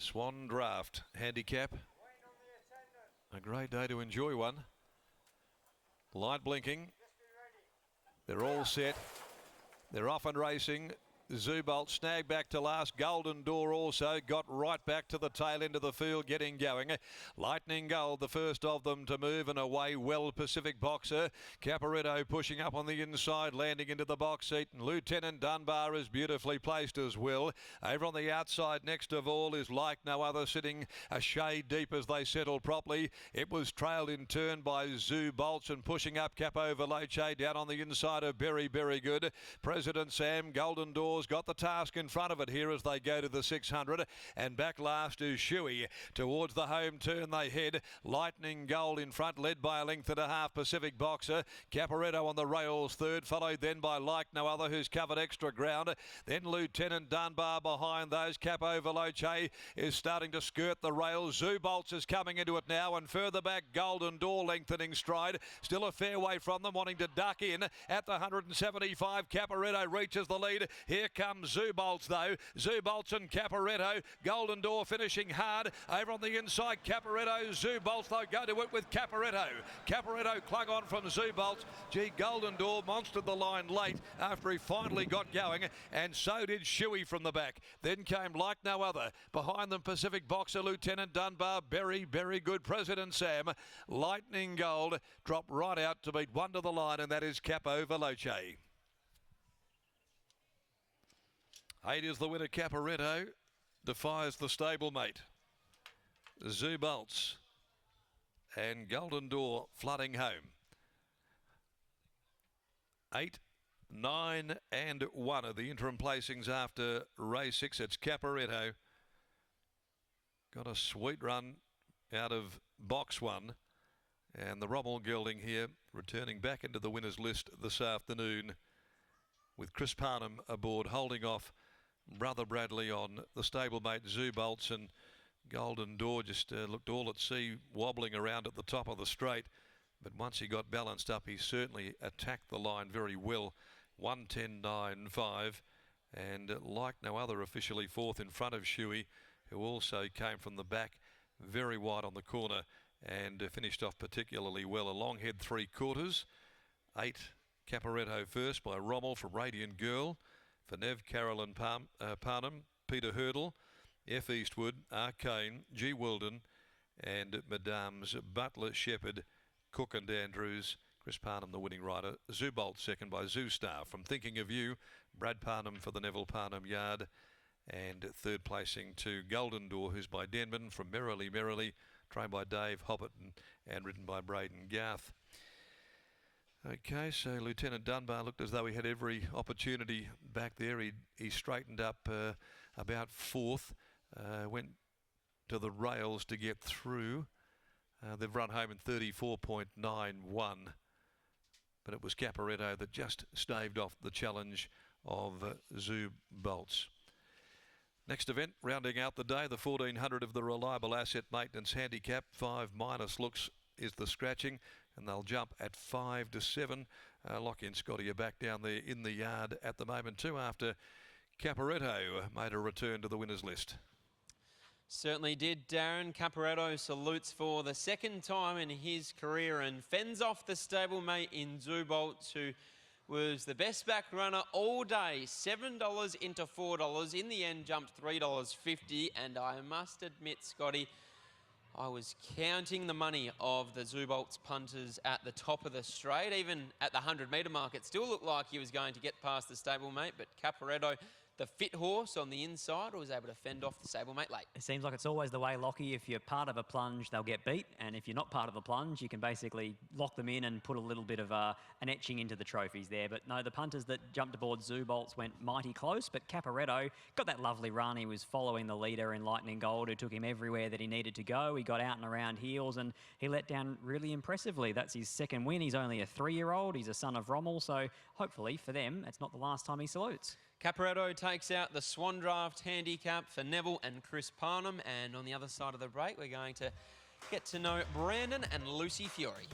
Swan Draft handicap. A great day to enjoy one. Light blinking. They're all set. They're off and racing. Zoobolt snagged back to last. Golden Door also got right back to the tail end of the field, getting going. Lightning Gold, the first of them to move, and away well Pacific Boxer. Caporetto pushing up on the inside, landing into the box seat, and Lieutenant Dunbar is beautifully placed as well. Over on the outside, next of all, is Like No Other, sitting a shade deep as they settle properly. It was trailed in turn by Zoobolt, and pushing up Capo Veloce down on the inside of Berry Good. President Sam, Golden Door got the task in front of it here as they go to the 600, and back last is Shuey. Towards the home turn they head. Lightning Gold in front, led by a length and a half Pacific Boxer. Caporetto on the rails third, followed then by Like No Other, who's covered extra ground. Then Lieutenant Dunbar behind those. Capo Veloce is starting to skirt the rails. Zoobolts is coming into it now, and further back Golden Door lengthening stride. Still a fair way from them, wanting to duck in at the 175. Caporetto reaches the lead. Here comes Zoobolts though. Zoobolts and Caporetto. Golden Door finishing hard. Over on the inside, Caporetto. Zoobolts though go to it with Caporetto. Caporetto clung on from Zoobolts. Gee, Golden Door monstered the line late after he finally got going, and so did Shuey from the back. Then came Like No Other. Behind them, Pacific Boxer, Lieutenant Dunbar, Berry Good, President Sam. Lightning Gold dropped right out to beat one to the line, and that is Capo Veloce. 8 is the winner. Caporetto defies the stablemate. Zoobolts and Golden Door flooding home. 8, 9 and 1 are the interim placings after race 6. It's Caporetto. Got a sweet run out of box 1. And the Rommel gelding here returning back into the winners list this afternoon, with Chris Parnham aboard, holding off Brother Bradley on the stablemate Zoobolts, and Golden Door just looked all at sea, wobbling around at the top of the straight. But once he got balanced up, he certainly attacked the line very well. 1:10.95, and Like No Other officially fourth in front of Shuey, who also came from the back very wide on the corner and finished off particularly well. A long head 3/4. 8 Caporetto first by Rommel from Radiant Girl. For Nev, Carolyn Parnham, Peter Hurdle, F. Eastwood, Arcane, G. Wilden, and Madame's Butler, Shepherd, Cook and Andrews. Chris Parnham, the winning rider. Zoobolt second by Zoostar. From Thinking of You, Brad Parnham for the Neville Parnham Yard. And third placing to Golden Door, who's by Denman. From Merrily, trained by Dave Hobbit and ridden by Braden Garth. Okay, so Lieutenant Dunbar looked as though he had every opportunity back there. He straightened up about fourth, went to the rails to get through. They've run home in 34.91, but it was Caporetto that just staved off the challenge of Zoobolts. Next event, rounding out the day, the 1400 of the Reliable Asset Maintenance Handicap. 5 minus looks is the scratching, and they'll jump at 5 to 7. Lockie and Scotty are back down there in the yard at the moment too, after Caporetto made a return to the winners list. Certainly did, Darren. Caporetto salutes for the second time in his career and fends off the stablemate in Zoobolts, who was the best back runner all day. $7 into $4. In the end, jumped $3.50. And I must admit, Scotty, I was counting the money of the Zoobolts punters at the top of the straight. Even at the 100-metre mark, it still looked like he was going to get past the stablemate, but Caporetto, the fit horse on the inside, was able to fend off the stablemate late. It seems like it's always the way, Lockie. If you're part of a plunge, they'll get beat. And if you're not part of the plunge, you can basically lock them in and put a little bit of an etching into the trophies there. But no, the punters that jumped aboard Zoobolts went mighty close. But Caporetto got that lovely run. He was following the leader in Lightning Gold, who took him everywhere that he needed to go. He got out and around heels, and he let down really impressively. That's his second win. He's only a 3-year-old. He's a son of Rommel. So hopefully for them, it's not the last time he salutes. Caporetto takes out the Swan Draft handicap for Neville and Chris Parnham. And on the other side of the break, we're going to get to know Brandon and Lucy Fury.